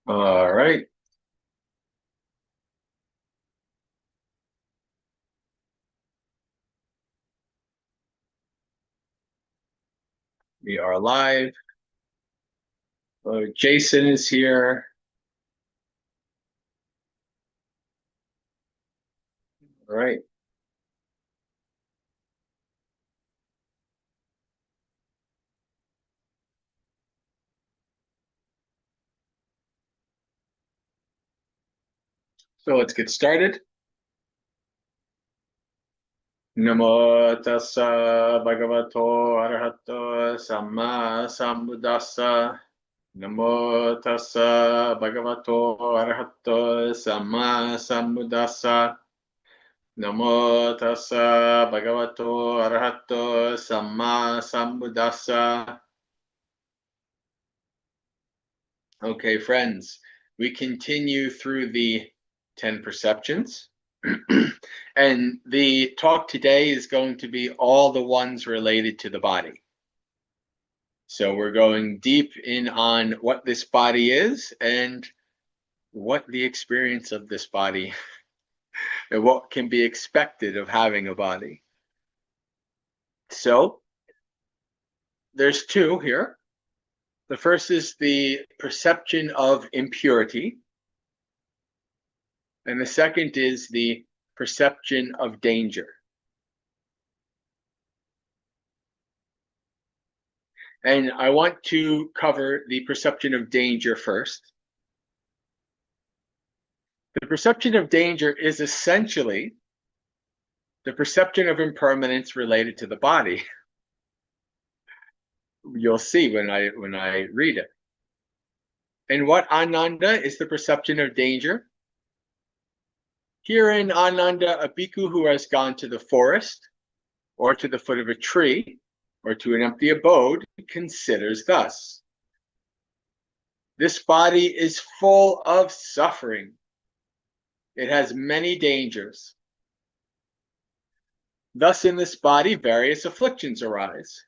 All right, we are live. Jason is here. All right. So let's get started. Namo tassa bhagavato arahato samma sambuddhassa. Namo tassa bhagavato arahato samma sambuddhassa. Namo tassa bhagavato arahato samma sambuddhassa. Okay, friends, we continue through the 10 perceptions. And the talk today is going to be all the ones related to the body. So we're going deep in on what this body is and what the experience of this body and what can be expected of having a body. So there's two here. The first is the perception of impurity, and the second is the perception of danger. And I want to cover the perception of danger first. The perception of danger is essentially the perception of impermanence related to the body. You'll see when I read it. And what Ananda is the perception of danger? Herein Ananda, a bhikkhu who has gone to the forest or to the foot of a tree or to an empty abode considers thus. This body is full of suffering. It has many dangers. Thus in this body various afflictions arise.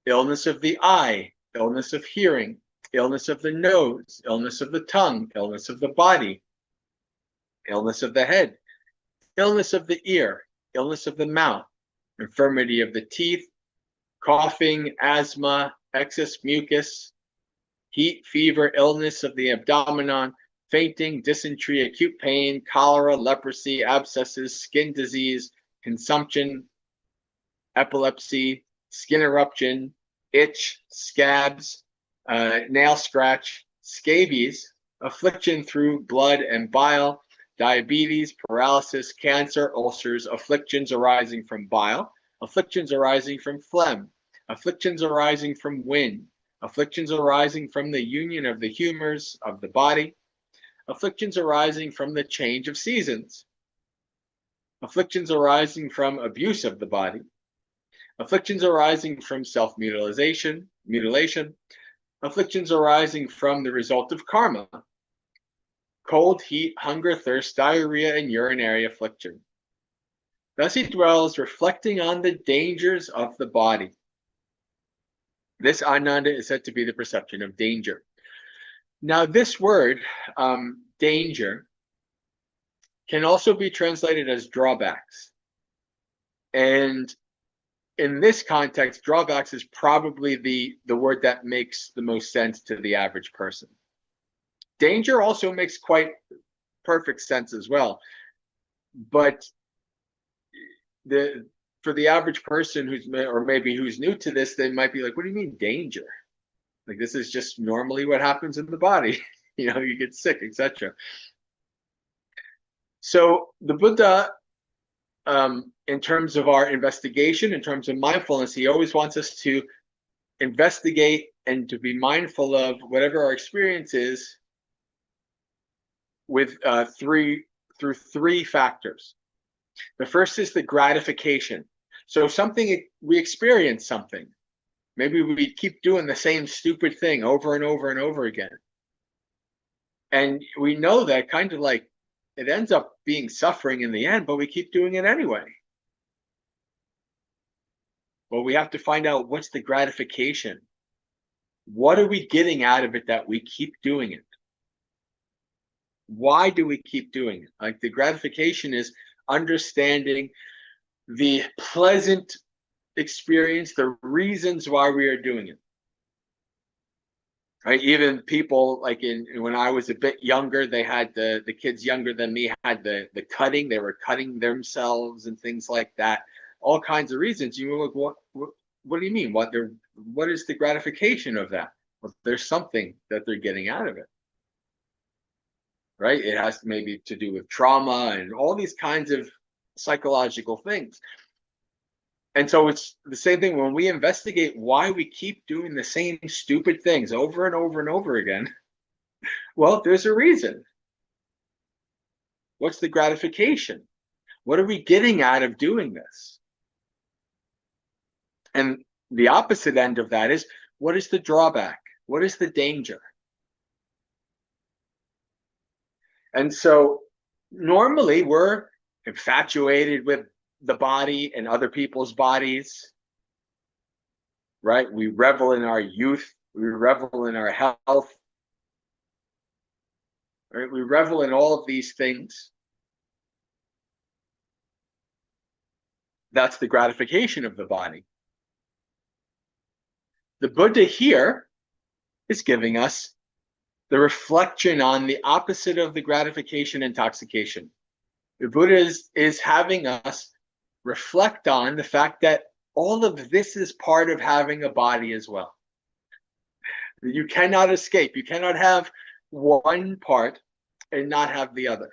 Illness of the eye, illness of hearing, illness of the nose, illness of the tongue, illness of the body, illness of the head, illness of the ear, illness of the mouth, infirmity of the teeth, coughing, asthma, excess mucus, heat, fever, illness of the abdomen, fainting, dysentery, acute pain, cholera, leprosy, abscesses, skin disease, consumption, epilepsy, skin eruption, itch, scabs, nail scratch, scabies, affliction through blood and bile, diabetes, paralysis, cancer, ulcers, afflictions arising from bile, afflictions arising from phlegm, afflictions arising from wind, afflictions arising from the union of the humors of the body, afflictions arising from the change of seasons, afflictions arising from abuse of the body, afflictions arising from self-mutilation, afflictions arising from the result of karma, cold, heat, hunger, thirst, diarrhea, and urinary affliction. Thus he dwells, reflecting on the dangers of the body. This Ananda is said to be the perception of danger. Now, this word, danger, can also be translated as drawbacks. And in this context, drawbacks is probably the word that makes the most sense to the average person. Danger also makes quite perfect sense as well. But for the average person who's new to this, they might be like, what do you mean danger? Like, this is just normally what happens in the body. You get sick, etc. So the Buddha, in terms of our investigation, in terms of mindfulness, he always wants us to investigate and to be mindful of whatever our experience is with three factors. The first is the gratification. So we experience something. Maybe we keep doing the same stupid thing over and over and over again. And we know that kind of like it ends up being suffering in the end, but we keep doing it anyway. Well, we have to find out what's the gratification. What are we getting out of it that we keep doing it? Why do we keep doing it? Like, the gratification is understanding the pleasant experience, the reasons why we are doing it. Right? Even people like when I was a bit younger, they had the kids younger than me had the cutting. They were cutting themselves and things like that. All kinds of reasons. You were like, what do you mean? What is the gratification of that? Well, there's something that they're getting out of it. Right? It has maybe to do with trauma and all these kinds of psychological things. And so it's the same thing when we investigate why we keep doing the same stupid things over and over and over again. Well, there's a reason. What's the gratification? What are we getting out of doing this? And the opposite end of that is, what is the drawback? What is the danger? And so normally we're infatuated with the body and other people's bodies, right? We revel in our youth. We revel in our health. Right? We revel in all of these things. That's the gratification of the body. The Buddha here is giving us the reflection on the opposite of the gratification intoxication. The Buddha is having us reflect on the fact that all of this is part of having a body as well. You cannot escape. You cannot have one part and not have the other.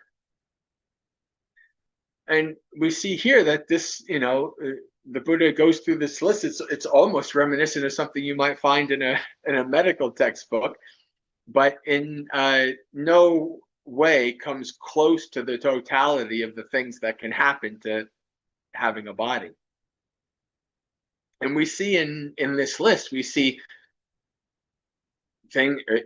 And we see here that this, the Buddha goes through this list. It's almost reminiscent of something you might find in a medical textbook, but in no way comes close to the totality of the things that can happen to having a body. And we see in this list, we see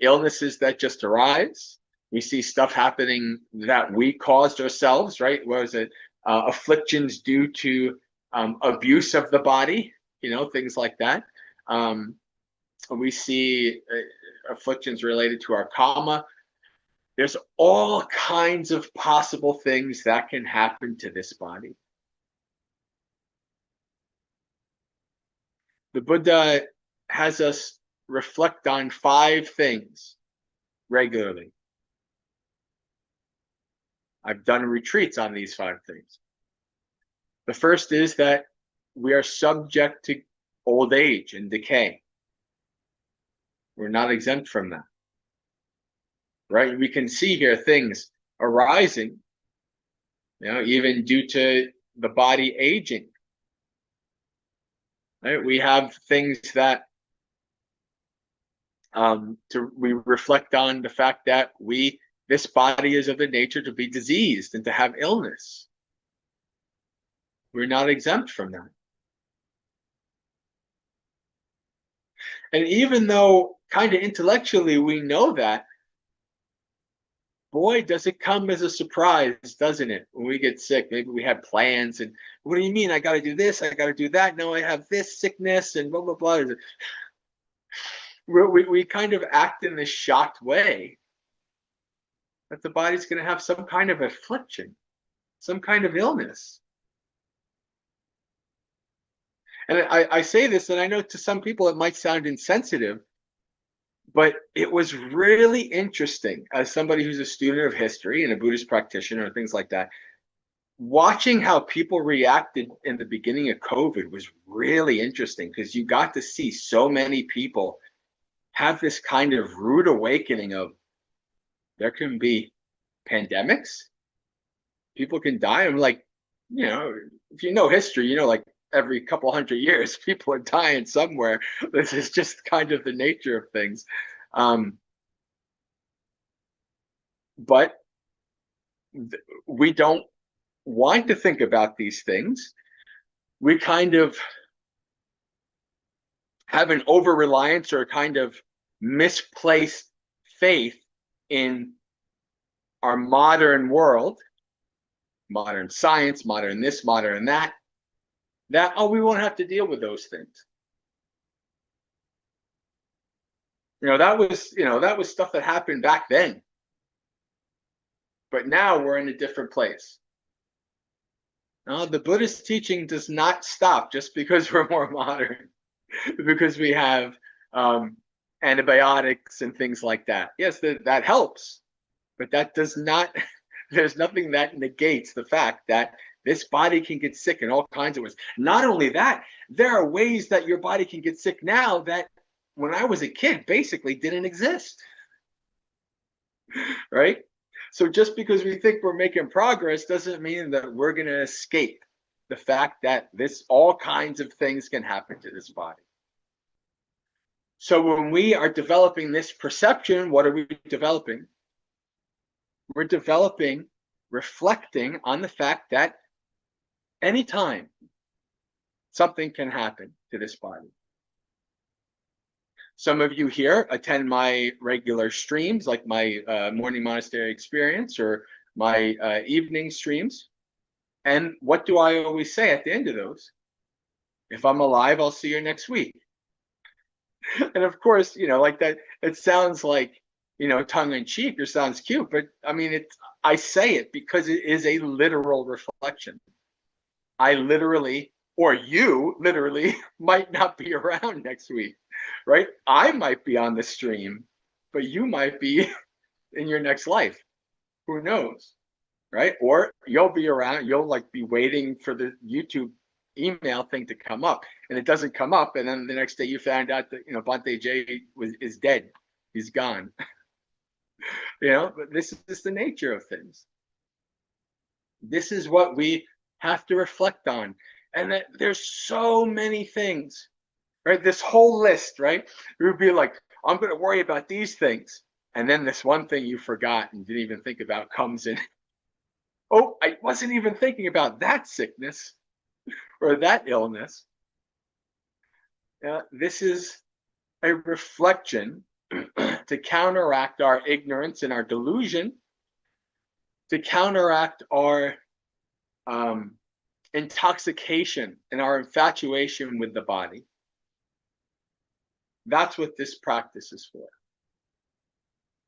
illnesses that just arise. We see stuff happening that we caused ourselves, right? Was it afflictions due to abuse of the body, things like that. We see afflictions related to our karma. There's all kinds of possible things that can happen to this body. The Buddha has us reflect on 5 things regularly. I've done retreats on these 5 things. The first is that we are subject to old age and decay. We're not exempt from that. Right? We can see here things arising, even due to the body aging. Right? We have things that we reflect on the fact that this body is of the nature to be diseased and to have illness. We're not exempt from that. And even though kind of intellectually we know that, boy, does it come as a surprise, doesn't it? When we get sick, maybe we have plans and, what do you mean? I got to do this, I got to do that. No, I have this sickness and blah, blah, blah. We kind of act in this shocked way that the body's going to have some kind of affliction, some kind of illness. And I say this, and I know to some people it might sound insensitive, but it was really interesting as somebody who's a student of history and a Buddhist practitioner and things like that. Watching how people reacted in the beginning of COVID was really interesting, because you got to see so many people have this kind of rude awakening of, there can be pandemics, people can die. I'm like, if you know history, like every couple hundred years, people are dying somewhere. This is just kind of the nature of things. But we don't want to think about these things. We kind of have an over-reliance or a kind of misplaced faith in our modern world, modern science, modern this, modern that, we won't have to deal with those things. That was stuff that happened back then. but now we're in a different place. Now, the Buddhist teaching does not stop just because we're more modern, because we have antibiotics and things like that. Yes, that helps, but that does not, there's nothing that negates the fact that this body can get sick in all kinds of ways. Not only that, there are ways that your body can get sick now that when I was a kid basically didn't exist. Right? So just because we think we're making progress doesn't mean that we're going to escape the fact that all kinds of things can happen to this body. So when we are developing this perception, what are we developing? We're developing, reflecting on the fact that anytime something can happen to this body. Some of you here attend my regular streams, like my morning monastery experience or my evening streams. And what do I always say at the end of those? If I'm alive, I'll see you next week. And of course, like that, it sounds like, tongue in cheek or sounds cute, but I mean, I say it because it is a literal reflection. I literally, or you literally might not be around next week, right? I might be on the stream, but you might be in your next life. Who knows, right? Or you'll be around, you'll like be waiting for the YouTube email thing to come up, and it doesn't come up, and then the next day you found out that Bhante J is dead, he's gone. But this is the nature of things. This is what we have to reflect on, and that there's so many things, right? This whole list, right? It would be like, I'm going to worry about these things, and then this one thing you forgot and didn't even think about comes in. Oh, I wasn't even thinking about that sickness or that illness. This is a reflection to counteract our ignorance and our delusion, to counteract our intoxication and our infatuation with the body. That's what this practice is for.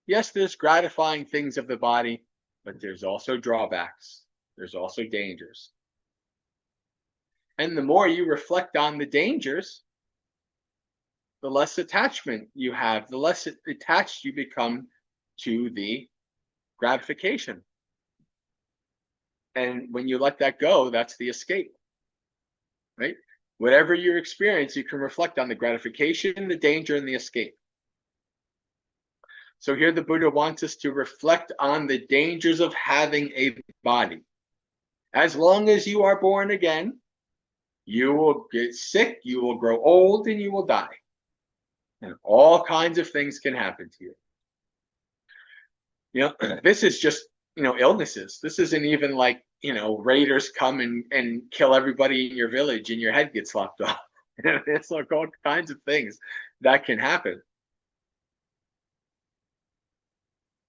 Yes, there's gratifying things of the body, but there's also drawbacks. There's also dangers. And the more you reflect on the dangers, the less attachment you have, the less attached you become to the gratification. And when you let that go, that's the escape, right? Whatever you experience, you can reflect on the gratification, the danger, and the escape. So here the Buddha wants us to reflect on the dangers of having a body. As long as you are born again, you will get sick, you will grow old, and you will die. And all kinds of things can happen to you. This is just, illnesses. This isn't even like, raiders come and kill everybody in your village and your head gets lopped off. It's like all kinds of things that can happen.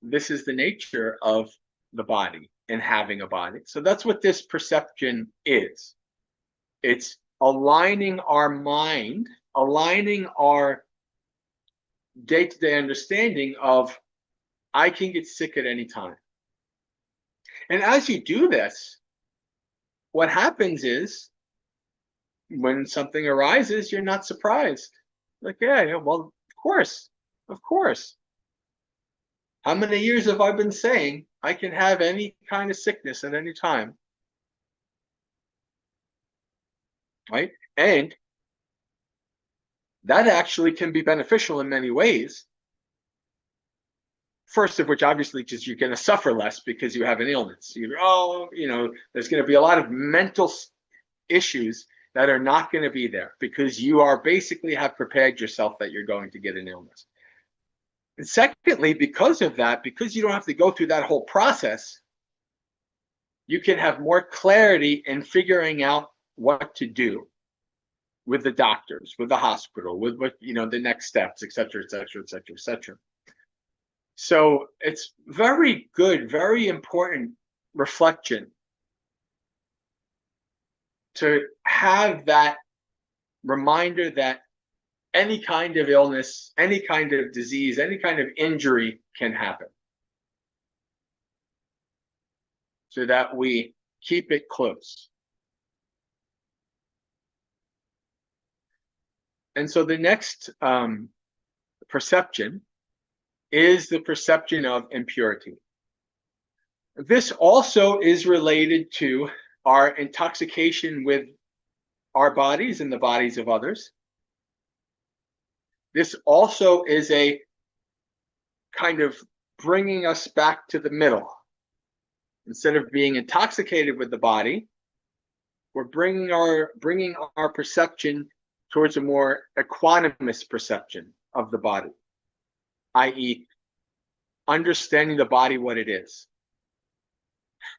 This is the nature of the body and having a body. So that's what this perception is. It's aligning our mind, aligning our day-to-day understanding of I can get sick at any time. And as you do this, what happens is when something arises, you're not surprised. Like, yeah, well, of course. How many years have I been saying I can have any kind of sickness at any time? Right? And that actually can be beneficial in many ways. First of which, obviously, just you're going to suffer less because you have an illness. There's going to be a lot of mental issues that are not going to be there because you are basically have prepared yourself that you're going to get an illness. And secondly, because of that, because you don't have to go through that whole process, you can have more clarity in figuring out what to do with the doctors, with the hospital, with what, the next steps, et cetera, et cetera, et cetera, et cetera. So it's very good, very important reflection to have that reminder that any kind of illness, any kind of disease, any kind of injury can happen. so that we keep it close. And so the next perception is the perception of impurity. This also is related to our intoxication with our bodies and the bodies of others. This also is a kind of bringing us back to the middle. Instead of being intoxicated with the body, we're bringing our perception towards a more equanimous perception of the body, i.e., understanding the body what it is.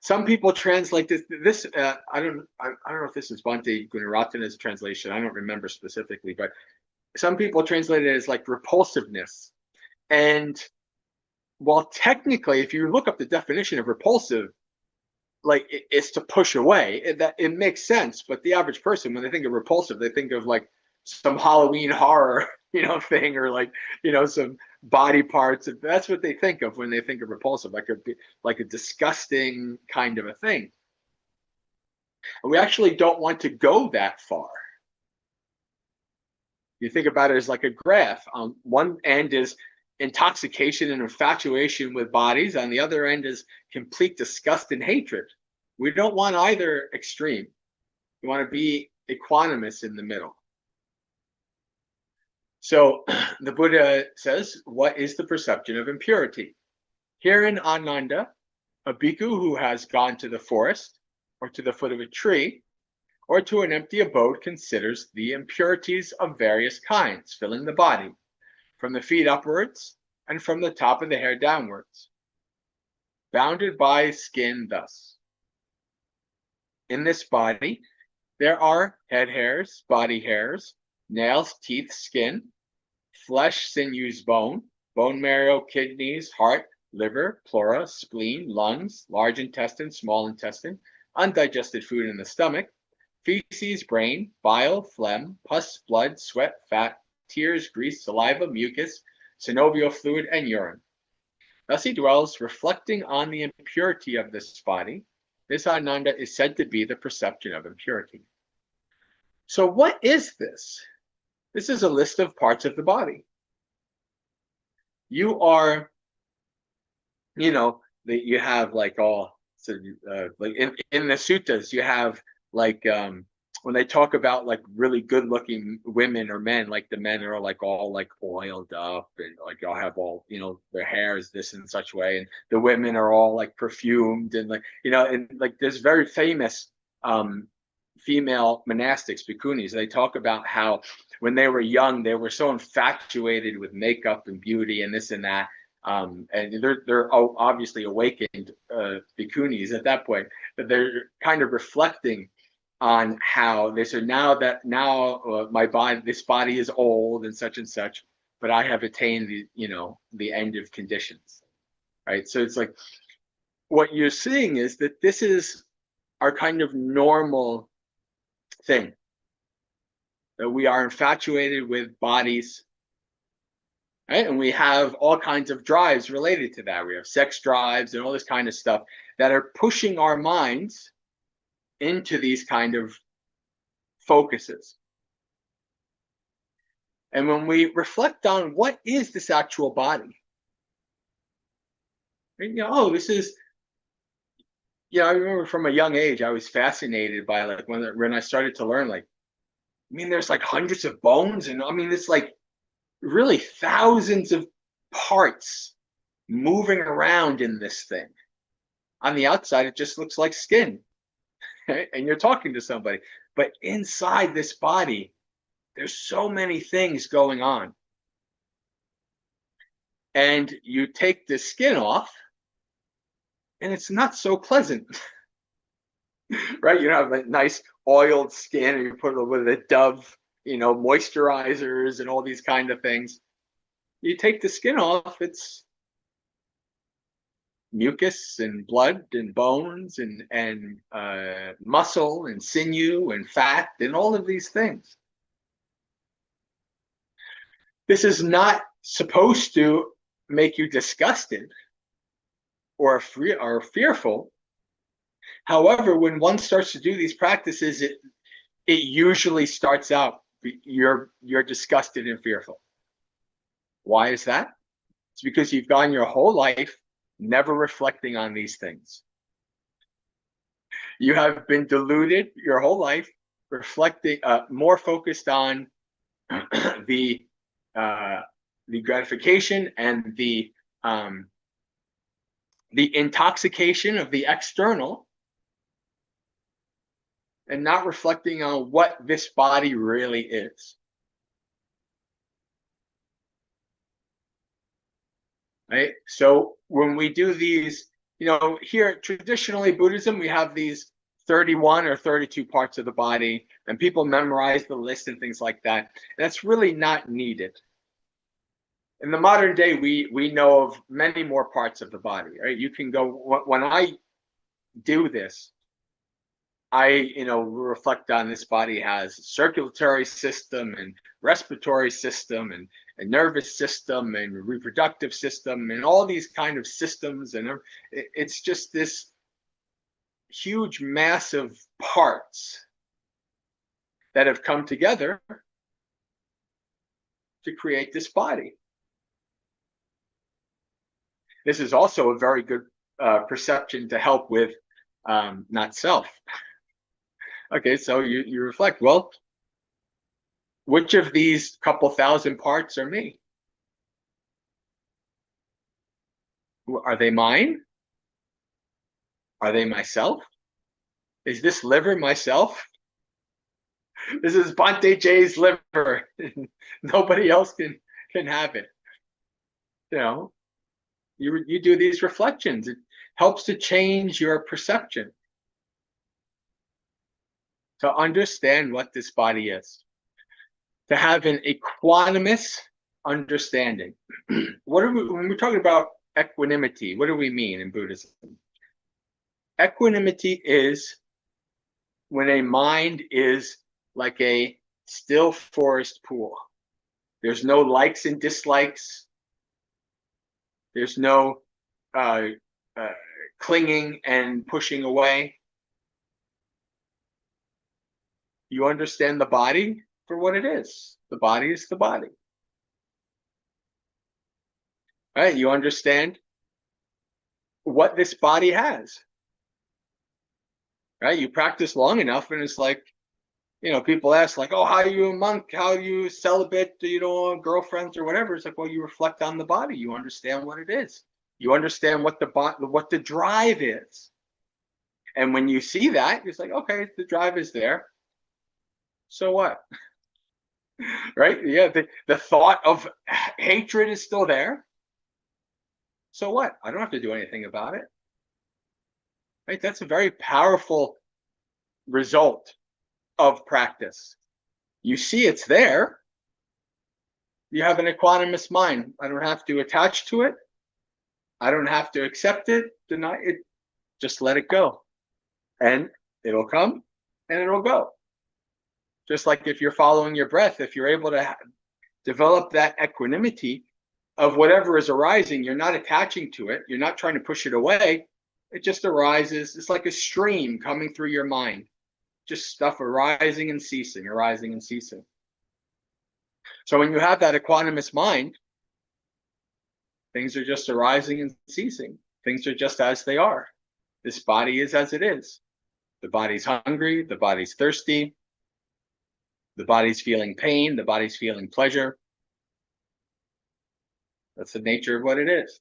Some people translate this. I don't know if this is Bhante Gunaratana's translation. I don't remember specifically, but some people translate it as like repulsiveness. And while technically, if you look up the definition of repulsive, like it's to push away. It makes sense, but the average person, when they think of repulsive, they think of like some Halloween horror, thing, or like, some body parts. That's what they think of when they think of repulsive, like a disgusting kind of a thing. And we actually don't want to go that far. You think about it as like a graph. On one end is intoxication and infatuation with bodies. On the other end is complete disgust and hatred. We don't want either extreme. We want to be equanimous in the middle. So the Buddha says, what is the perception of impurity? Here in Ananda, a bhikkhu who has gone to the forest or to the foot of a tree or to an empty abode considers the impurities of various kinds filling the body, from the feet upwards and from the top of the hair downwards, bounded by skin thus. In this body, there are head hairs, body hairs, nails, teeth, skin, flesh, sinews, bone, bone marrow, kidneys, heart, liver, pleura, spleen, lungs, large intestine, small intestine, undigested food in the stomach, feces, brain, bile, phlegm, pus, blood, sweat, fat, tears, grease, saliva, mucus, synovial fluid, and urine. Thus he dwells, reflecting on the impurity of this body. This Ananda is said to be the perception of impurity. So what is this? This is a list of parts of the body. You are, you have like all, so like in the suttas, you have like when they talk about like really good looking women or men, like the men are like all like oiled up and like y'all have all, their hair is this in such way, and the women are all like perfumed and like, and like there's very famous female monastics, bhikkhunis. They talk about how when they were young, they were so infatuated with makeup and beauty and this and that. And they're obviously awakened bhikkhunis at that point, but they're kind of reflecting on how they said now my body, this body is old and such, but I have attained the end of conditions, right? So it's like what you're seeing is that this is our kind of normal thing, that we are infatuated with bodies, right? And we have all kinds of drives related to that. We have sex drives and all this kind of stuff that are pushing our minds into these kind of focuses. And when we reflect on what is this actual body, this is, I remember from a young age, I was fascinated by like when I started to learn, like, there's like hundreds of bones, and it's like really thousands of parts moving around in this thing. On the outside, it just looks like skin, right? And you're talking to somebody, but inside this body, there's so many things going on. And you take the skin off, and it's not so pleasant. Right? You have a nice oiled skin, and you put a little bit of the Dove, moisturizers and all these kind of things. You take the skin off, it's mucus and blood and bones and muscle and sinew and fat and all of these things. This is not supposed to make you disgusted or fearful. However, when one starts to do these practices, it usually starts out you're disgusted and fearful. Why is that? It's because you've gone your whole life never reflecting on these things. You have been deluded your whole life, reflecting, more focused on the gratification and the intoxication of the external, and not reflecting on what this body really is. Right? So when we do these, here traditionally Buddhism, we have these 31 or 32 parts of the body, and people memorize the list and things like that. And that's really not needed. In the modern day, we know of many more parts of the body, right? You can go, when I do this, I reflect on this body has circulatory system and respiratory system and nervous system and reproductive system and all these kind of systems, and it's just this huge mass of parts that have come together to create this body. This is also a very good perception to help with not self. Okay, so you reflect, well, which of these couple thousand parts are me? Are they mine? Are they myself? Is this liver myself? This is Bante J's liver. Nobody else can have it. You do these reflections. It helps to change your perception, to understand what this body is, to have an equanimous understanding. When we're talking about equanimity, what do we mean in Buddhism? Equanimity is when a mind is like a still forest pool. There's no likes and dislikes. There's no clinging and pushing away. You understand the body for what it is. The body is the body. Right? You understand what this body has. Right? You practice long enough, and it's like, people ask, like, oh, how are you a monk? How are you celibate? Girlfriends or whatever? It's like, well, you reflect on the body. You understand what it is. You understand what the drive is. And when you see that, it's like, okay, the drive is there. So what? Right? Yeah, the thought of hatred is still there. So what? I don't have to do anything about it. Right? That's a very powerful result of practice. You see it's there. You have an equanimous mind. I don't have to attach to it. I don't have to accept it, deny it. Just let it go. And it'll come and it'll go. Just like if you're following your breath, if you're able to develop that equanimity of whatever is arising, you're not attaching to it. You're not trying to push it away. It just arises. It's like a stream coming through your mind. Just stuff arising and ceasing, arising and ceasing. So when you have that equanimous mind, things are just arising and ceasing. Things are just as they are. This body is as it is. The body's hungry. The body's thirsty. The body's feeling pain. The body's feeling pleasure. That's the nature of what it is.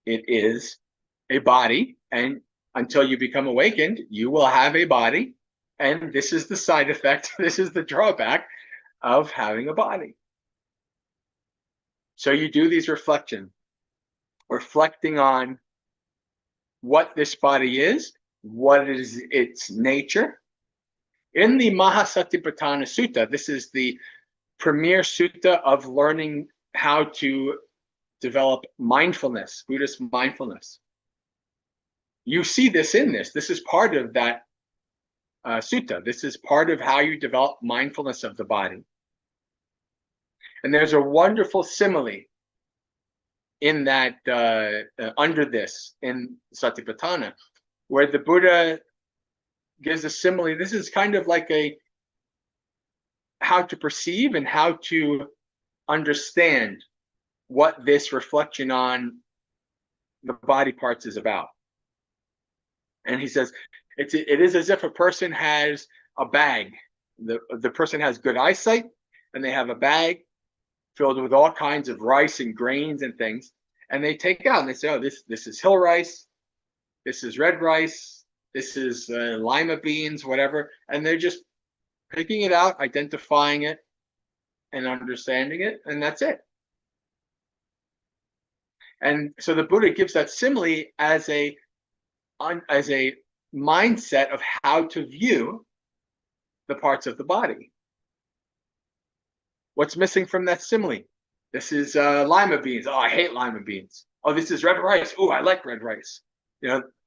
It is a body, and until you become awakened, you will have a body, and this is the side effect, this is the drawback of having a body. So you do these reflections, reflecting on what this body is, what is its nature. In the Maggasekha Sutta, this is the premier sutta of learning how to develop mindfulness, Buddhist mindfulness. You see this in this. This is part of that sutta. This is part of how you develop mindfulness of the body. And there's a wonderful simile in that, under this, in Satipatthana, where the Buddha gives a simile. This is kind of like a how to perceive and how to understand what this reflection on the body parts is about. And he says, it is as if a person has a bag. The person has good eyesight, and they have a bag filled with all kinds of rice and grains and things. And they take out and they say, oh, this is hill rice, this is red rice, this is lima beans, whatever. And they're just picking it out, identifying it, and understanding it, and that's it. And so the Buddha gives that simile as a mindset of how to view the parts of the body. What's missing from that simile? This is lima beans. Oh, I hate lima beans. Oh, this is red rice. Oh, I like red rice.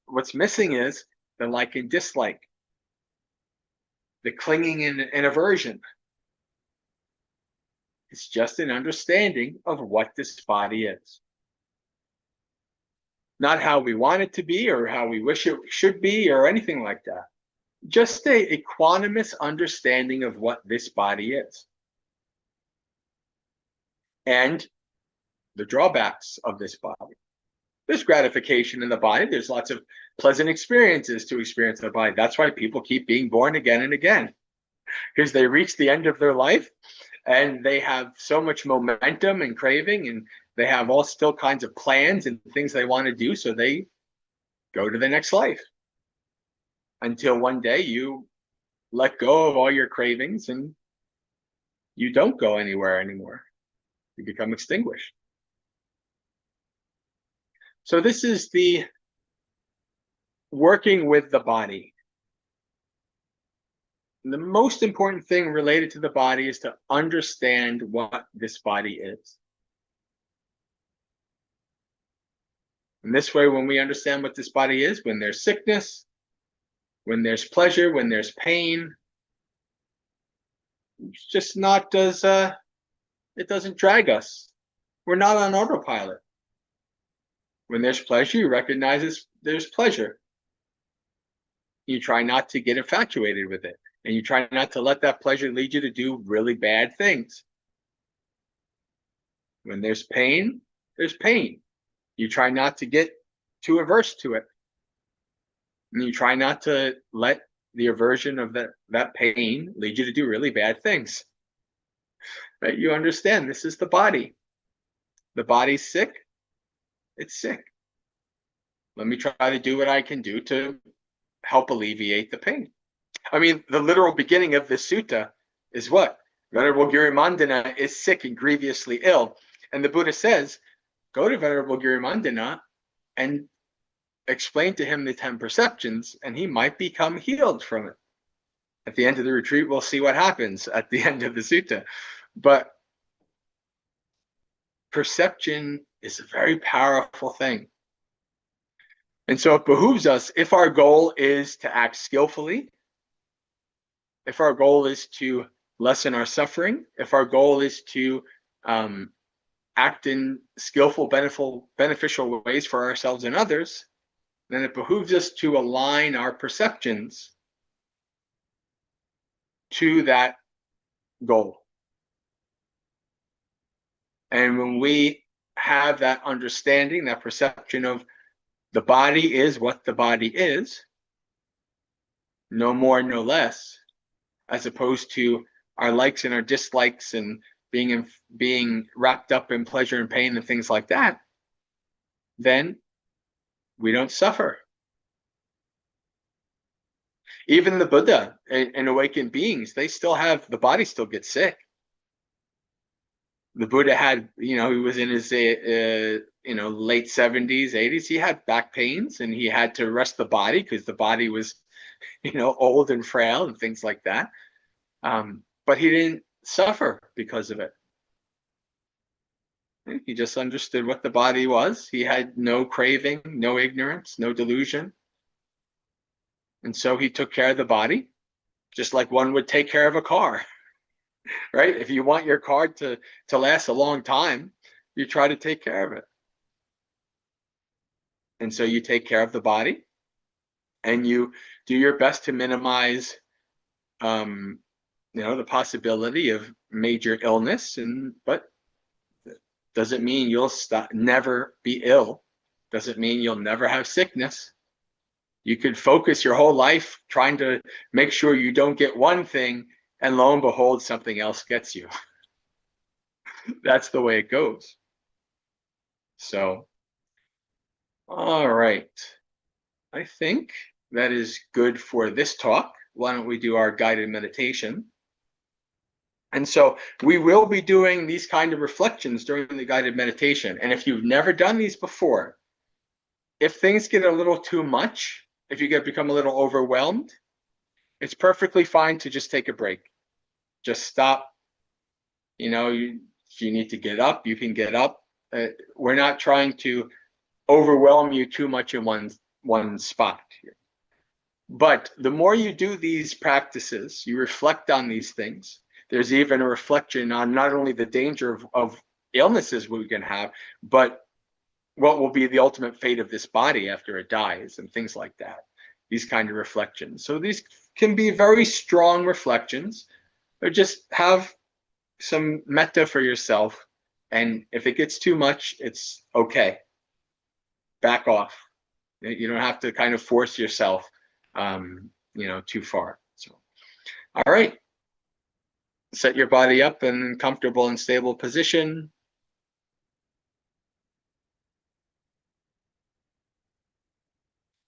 What's missing is the like and dislike, the clinging and aversion. It's just an understanding of what this body is. Not how we want it to be or how we wish it should be or anything like that. Just a equanimous understanding of what this body is. And the drawbacks of this body. There's gratification in the body. There's lots of pleasant experiences to experience in the body. That's why people keep being born again and again. Because they reach the end of their life and they have so much momentum and craving, and they have all still kinds of plans and things they want to do, so they go to the next life until one day you let go of all your cravings and you don't go anywhere anymore. You become extinguished. So this is the working with the body. The most important thing related to the body is to understand what this body is. And this way, when we understand what this body is, when there's sickness, when there's pleasure, when there's pain, it's just not as it doesn't drag us. We're not on autopilot. When there's pleasure, you recognize there's pleasure. You try not to get infatuated with it, and you try not to let that pleasure lead you to do really bad things. When there's pain, there's pain. You try not to get too averse to it. And you try not to let the aversion of that pain lead you to do really bad things. Right? You understand this is the body. The body's sick. It's sick. Let me try to do what I can do to help alleviate the pain. I mean, the literal beginning of this sutta is what? Venerable Girimandana is sick and grievously ill. And the Buddha says, go to Venerable Girimandana and explain to him the 10 perceptions, and he might become healed from it. At the end of the retreat, we'll see what happens at the end of the sutta. But perception is a very powerful thing. And so it behooves us, if our goal is to act skillfully, if our goal is to lessen our suffering, if our goal is to act in skillful, beneficial ways for ourselves and others, then it behooves us to align our perceptions to that goal. And when we have that understanding, that perception of the body is what the body is, no more, no less, as opposed to our likes and our dislikes and being wrapped up in pleasure and pain and things like that, then we don't suffer. Even the Buddha and awakened beings, they still have, the body still gets sick. The Buddha had, he was in his, late 70s, 80s. He had back pains and he had to rest the body because the body was, old and frail and things like that. But he didn't suffer because of it. He just understood what the body was. He had no craving, no ignorance, no delusion. And so he took care of the body, just like one would take care of a car, right? If you want your car to last a long time, you try to take care of it. And so you take care of the body. and you do your best to minimize um, the possibility of major illness. And but doesn't mean you'll never be ill. Doesn't mean you'll never have sickness. You could focus your whole life trying to make sure you don't get one thing, and lo and behold, something else gets you. That's the way it goes. So, all right. I think that is good for this talk. Why don't we do our guided meditation? And so we will be doing these kind of reflections during the guided meditation. And if you've never done these before, if things get a little too much, if you become a little overwhelmed, it's perfectly fine to just take a break. Just stop. If you need to get up, you can get up. We're not trying to overwhelm you too much in one spot here. But the more you do these practices, you reflect on these things. There's even a reflection on not only the danger of illnesses we can have, but what will be the ultimate fate of this body after it dies and things like that. These kind of reflections. So these can be very strong reflections, or just have some metta for yourself. And if it gets too much, it's okay. Back off. You don't have to kind of force yourself too far. So, all right. Set your body up in comfortable and stable position.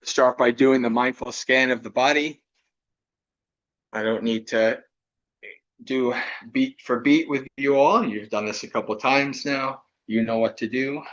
Start by doing the mindful scan of the body. I don't need to do beat for beat with you all. You've done this a couple times now. You know what to do.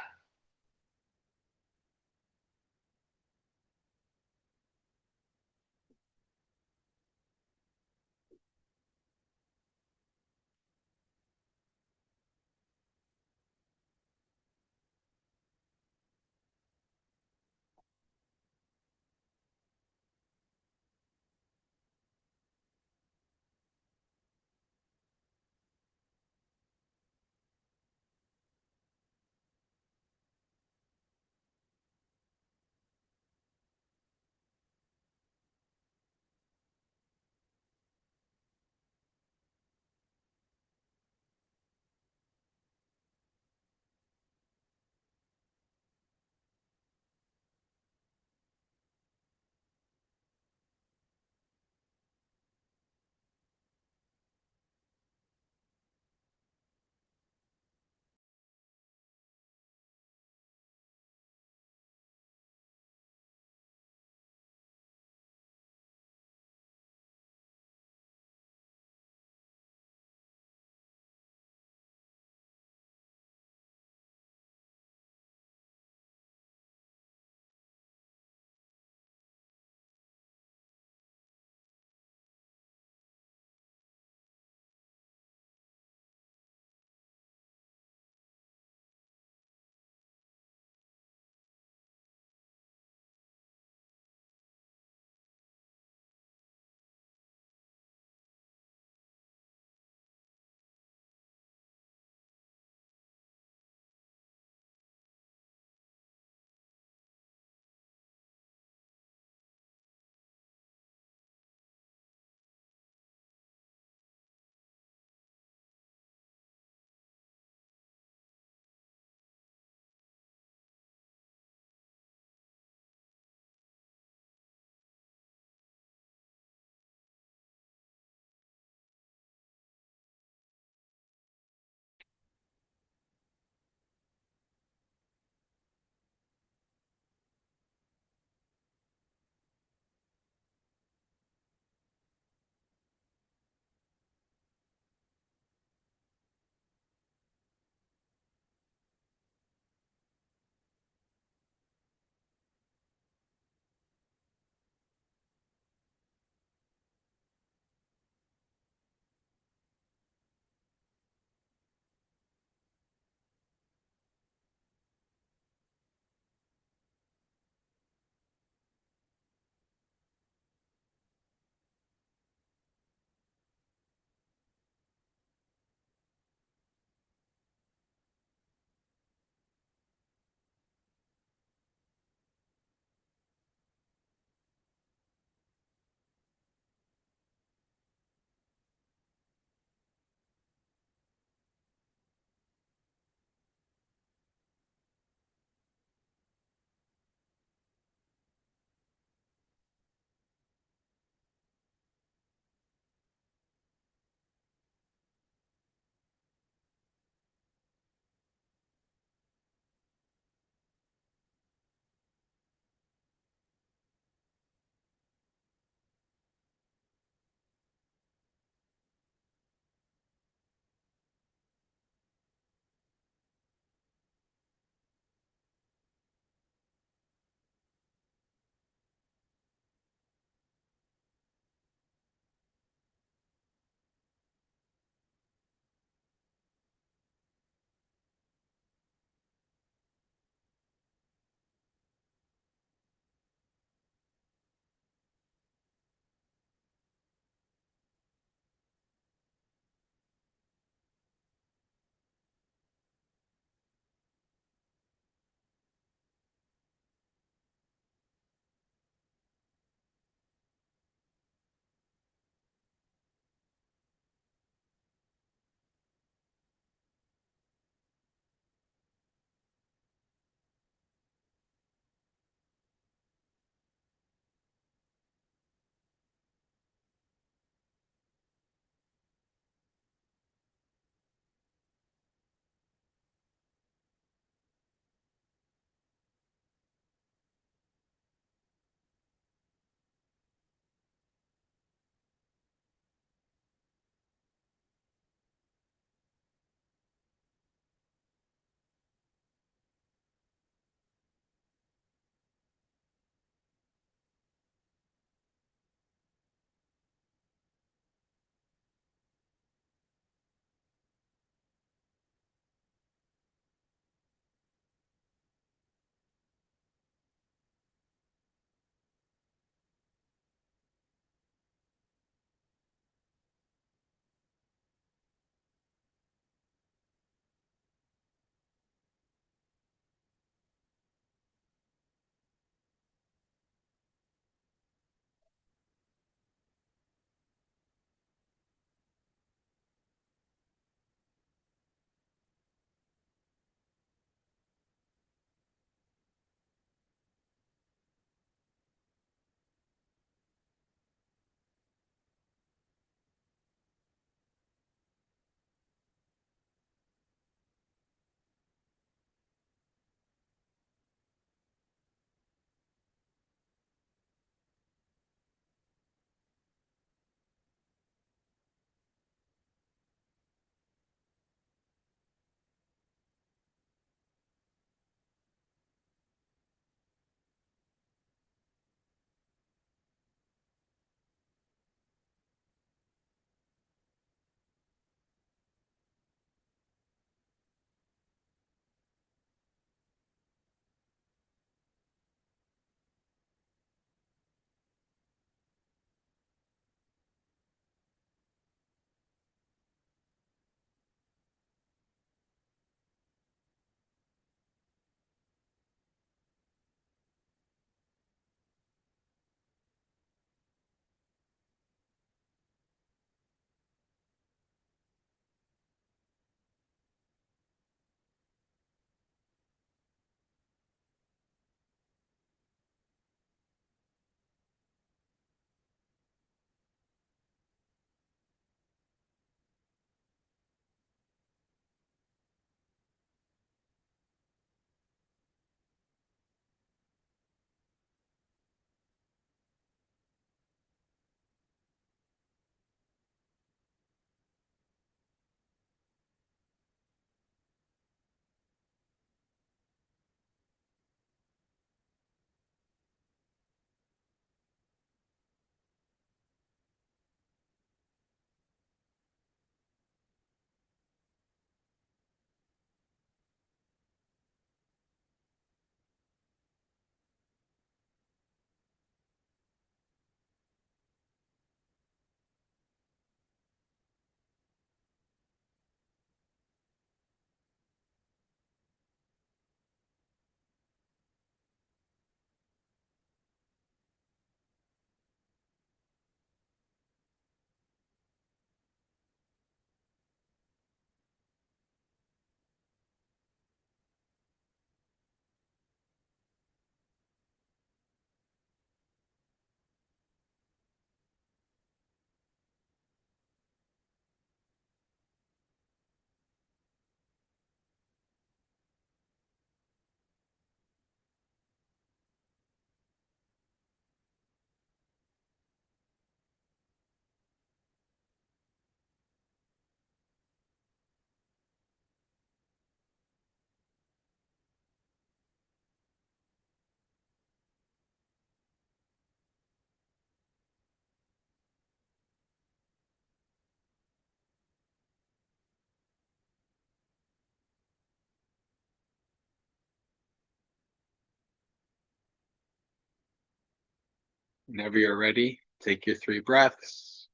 Whenever you're ready, take your 3 breaths.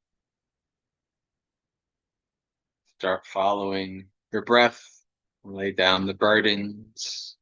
Start following your breath. Lay down the burdens.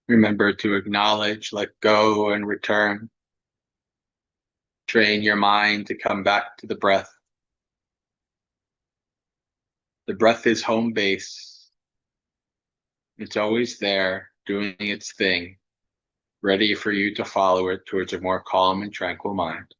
Remember to acknowledge, let go, and return. Train your mind to come back to the breath. The breath is home base. It's always there, doing its thing, ready for you to follow it towards a more calm and tranquil mind.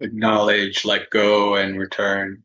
Acknowledge, let go, and return.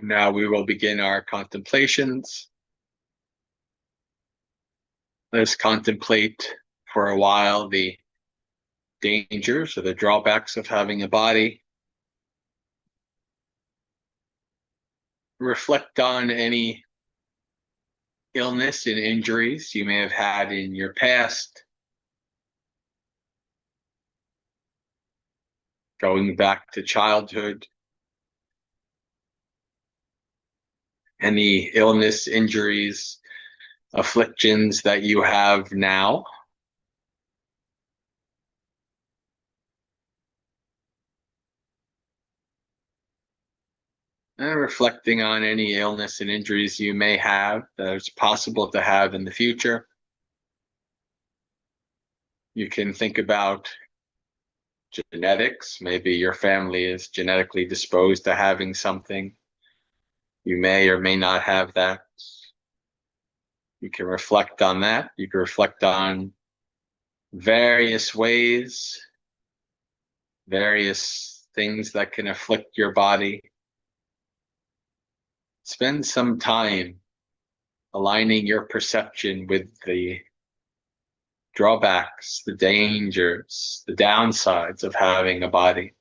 Now we will begin our contemplations. Let's contemplate for a while the dangers or the drawbacks of having a body. Reflect on any illness and injuries you may have had in your past, going back to childhood. Any illness, injuries, afflictions that you have now. And reflecting on any illness and injuries you may have that it's possible to have in the future. You can think about genetics. Maybe your family is genetically disposed to having something. You may or may not have that. You can reflect on that. You can reflect on various ways, various things that can afflict your body. Spend some time aligning your perception with the drawbacks, the dangers, the downsides of having a body.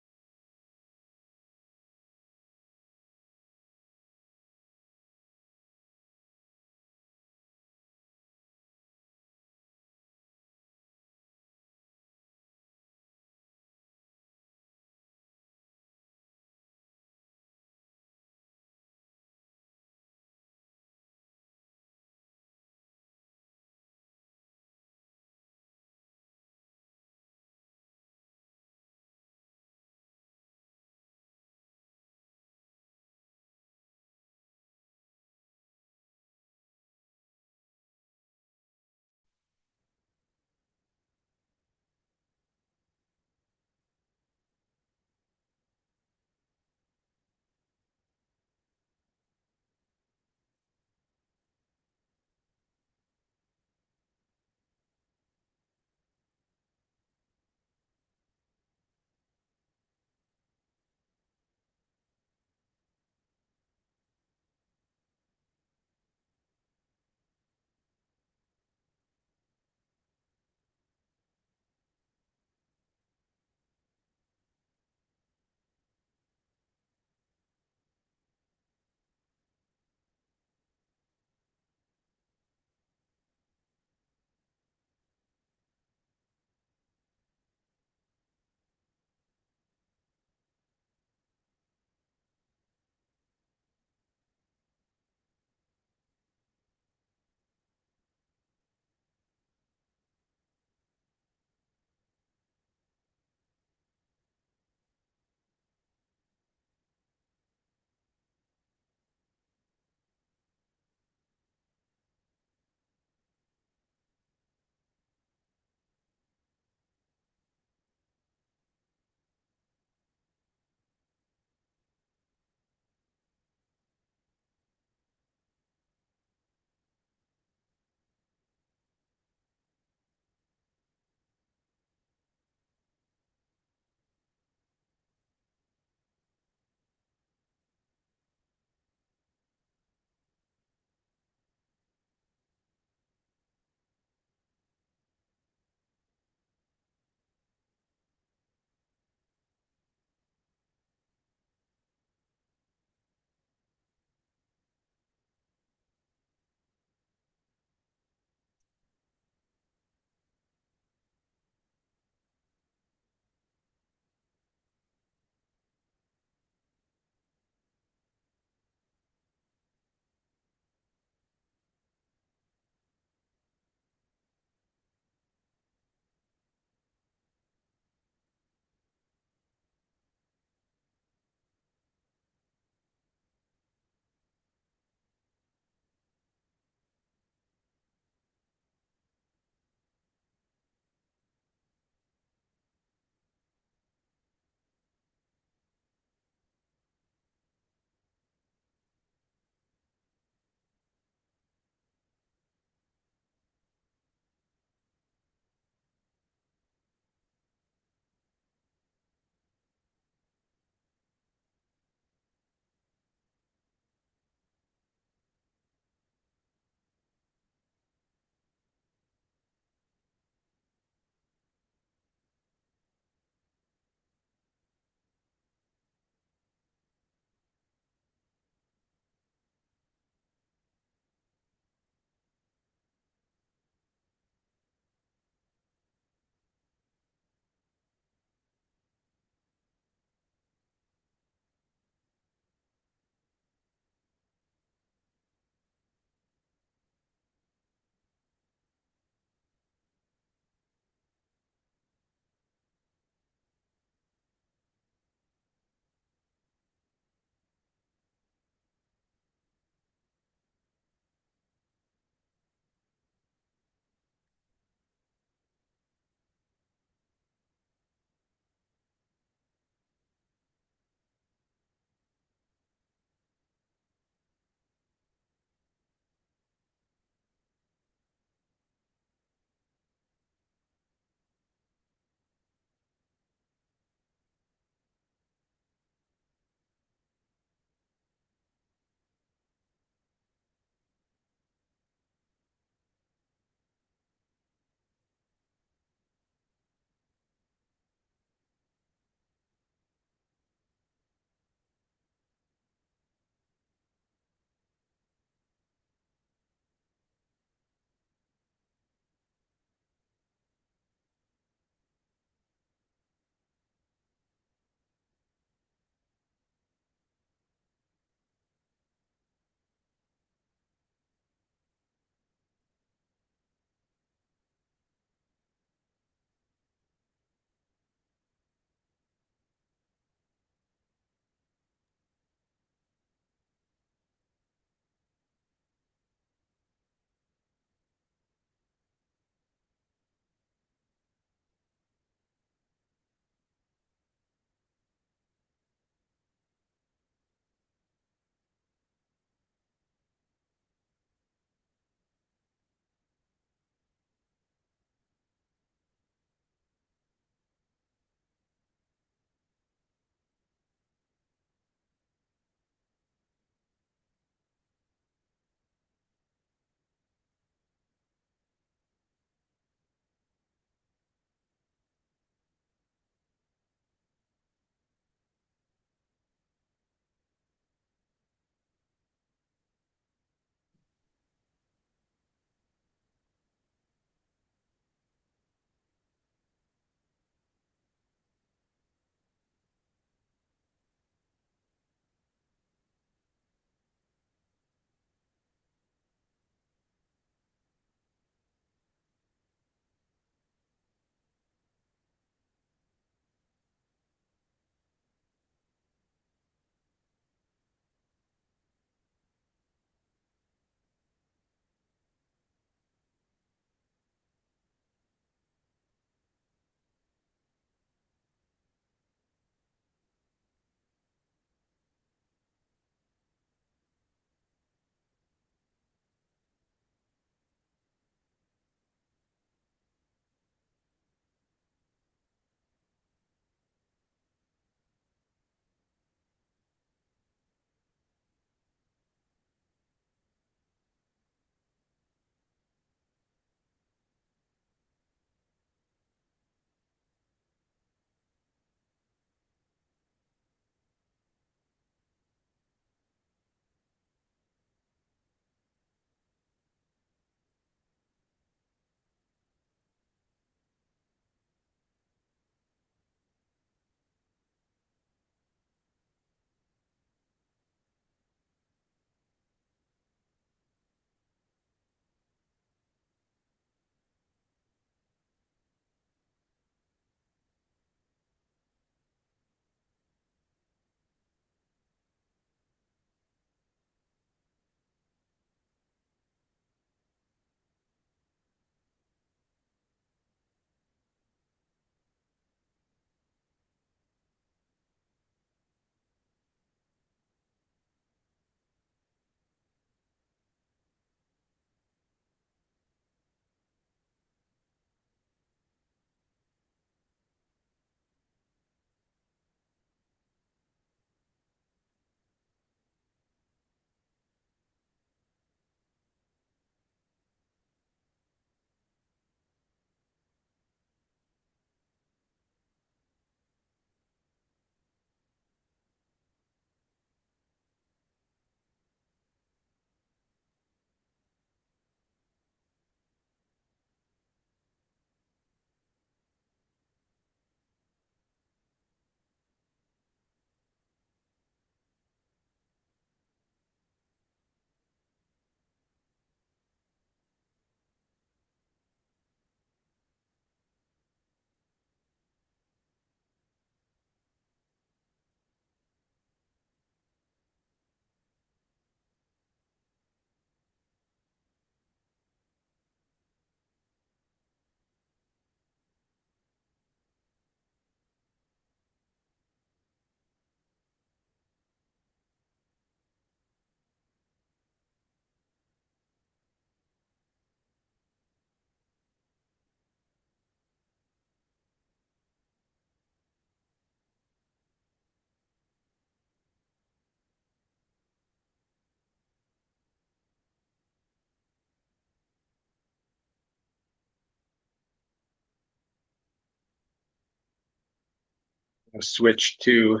We'll switch to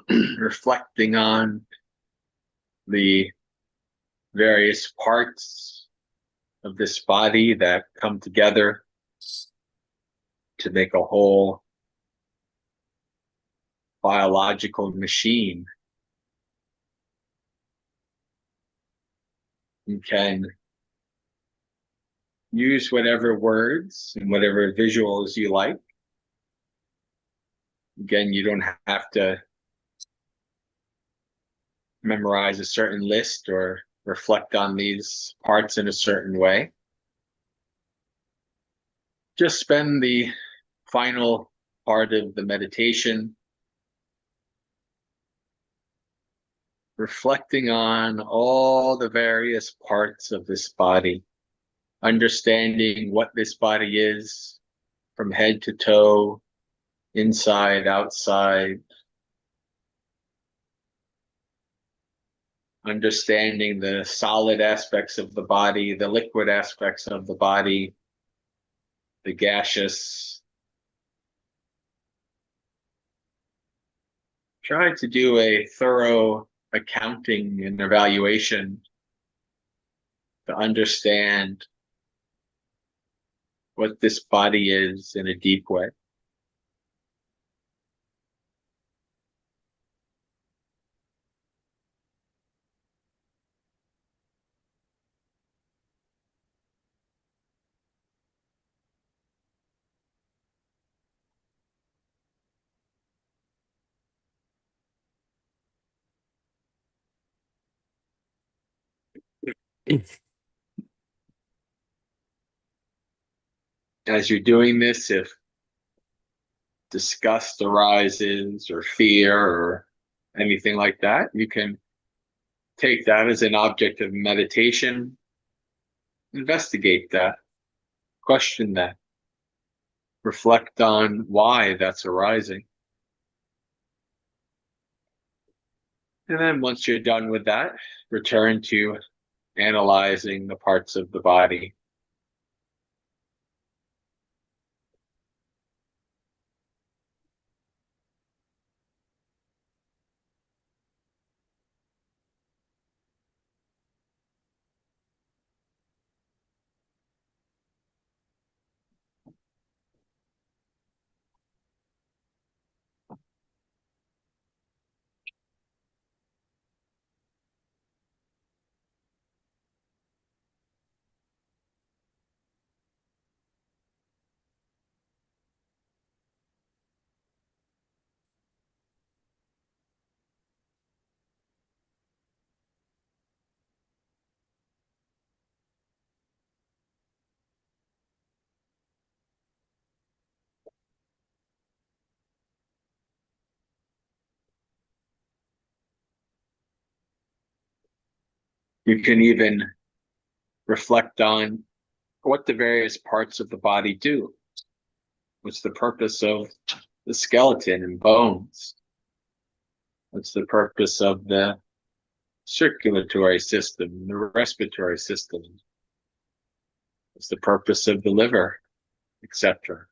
reflecting on the various parts of this body that come together to make a whole biological machine. You can use whatever words and whatever visuals you like. Again, you don't have to memorize a certain list or reflect on these parts in a certain way. Just spend the final part of the meditation reflecting on all the various parts of this body, understanding what this body is from head to toe, inside, outside, understanding the solid aspects of the body, the liquid aspects of the body, the gaseous. Try to do a thorough accounting and evaluation to understand what this body is in a deep way. As you're doing this, if disgust arises or fear or anything like that, you can take that as an object of meditation, investigate that, question that, reflect on why that's arising. And then once you're done with that, return to analyzing the parts of the body. You can even reflect on what the various parts of the body do. What's the purpose of the skeleton and bones? What's the purpose of the circulatory system, the respiratory system? What's the purpose of the liver, etc.?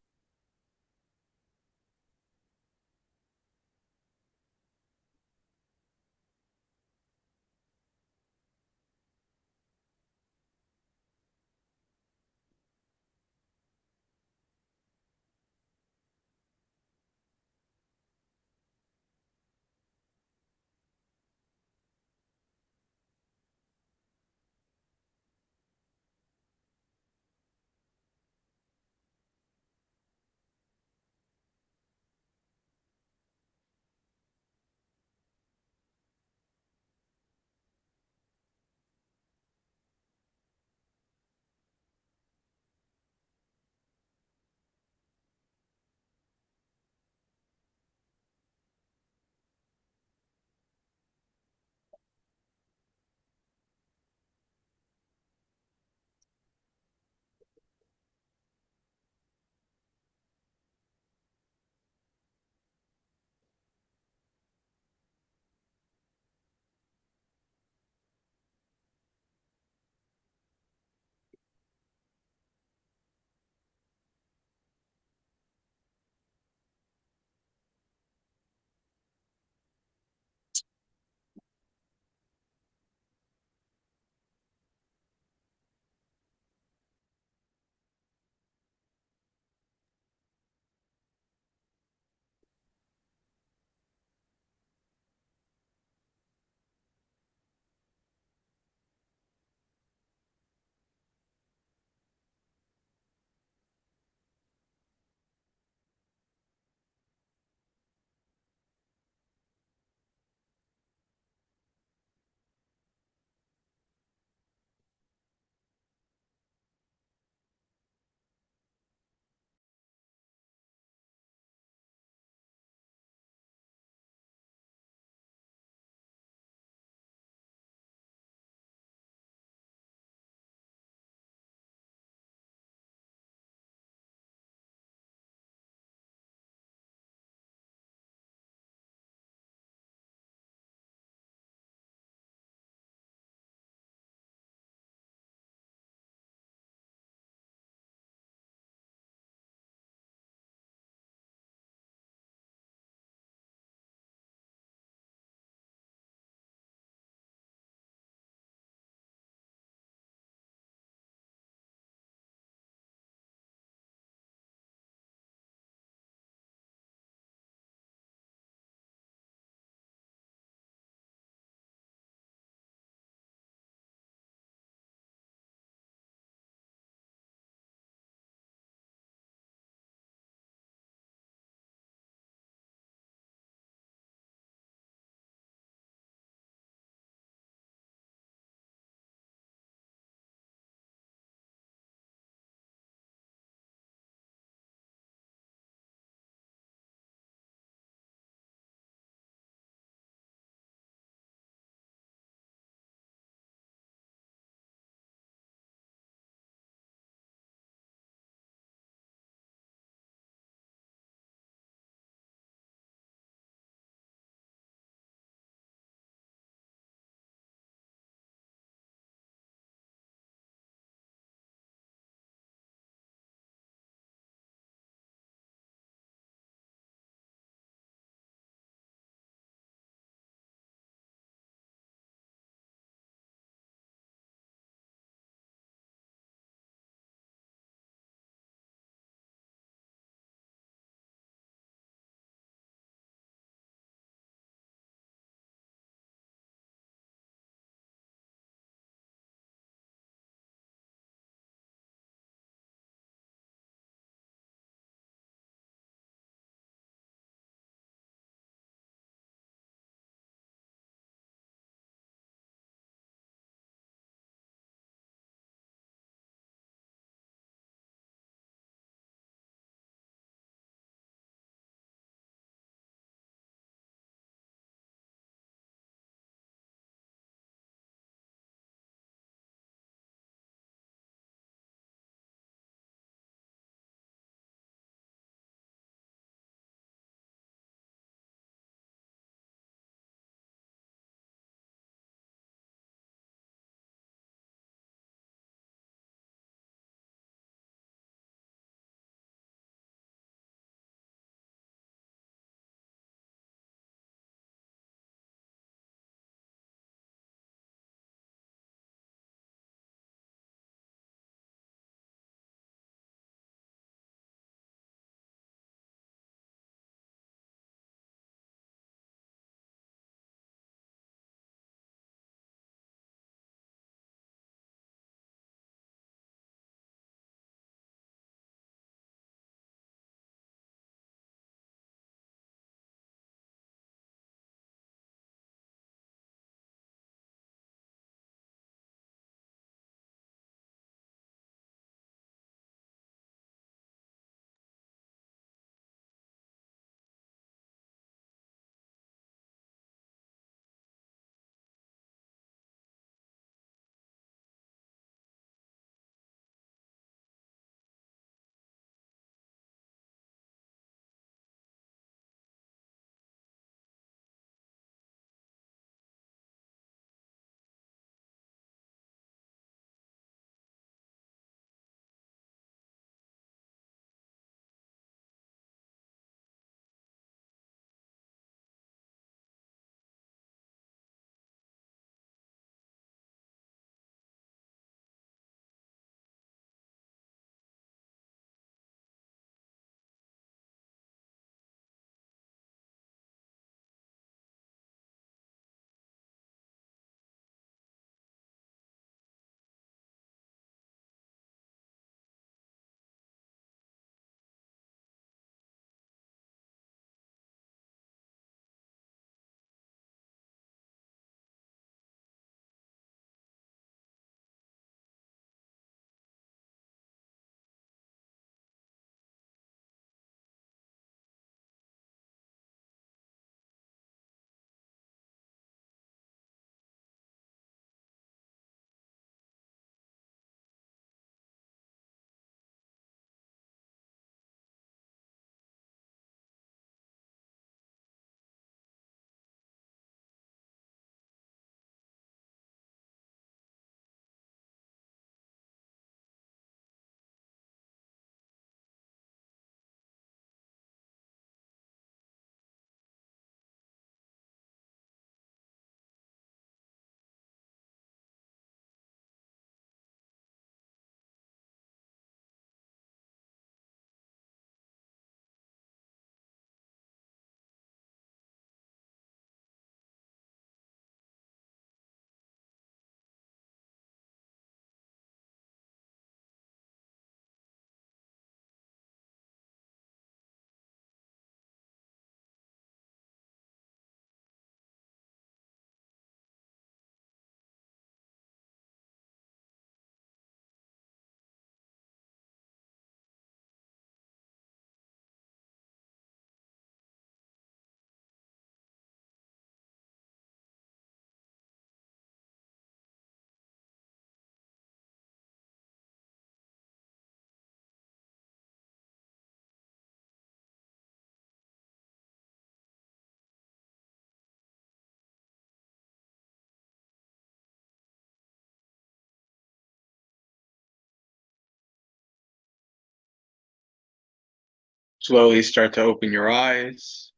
Slowly start to open your eyes,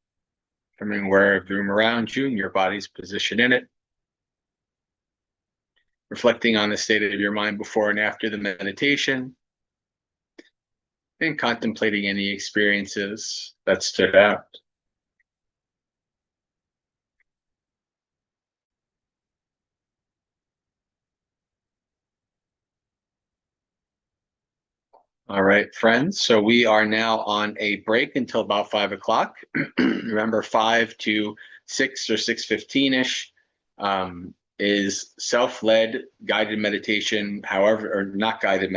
becoming aware of the room around you and your body's position in it. Reflecting on the state of your mind before and after the meditation, and contemplating any experiences that stood out. All right, friends. So we are now on a break until about 5 o'clock. Remember, 5 to 6 or 6:15 ish is self-led guided meditation. However, or not guided meditation.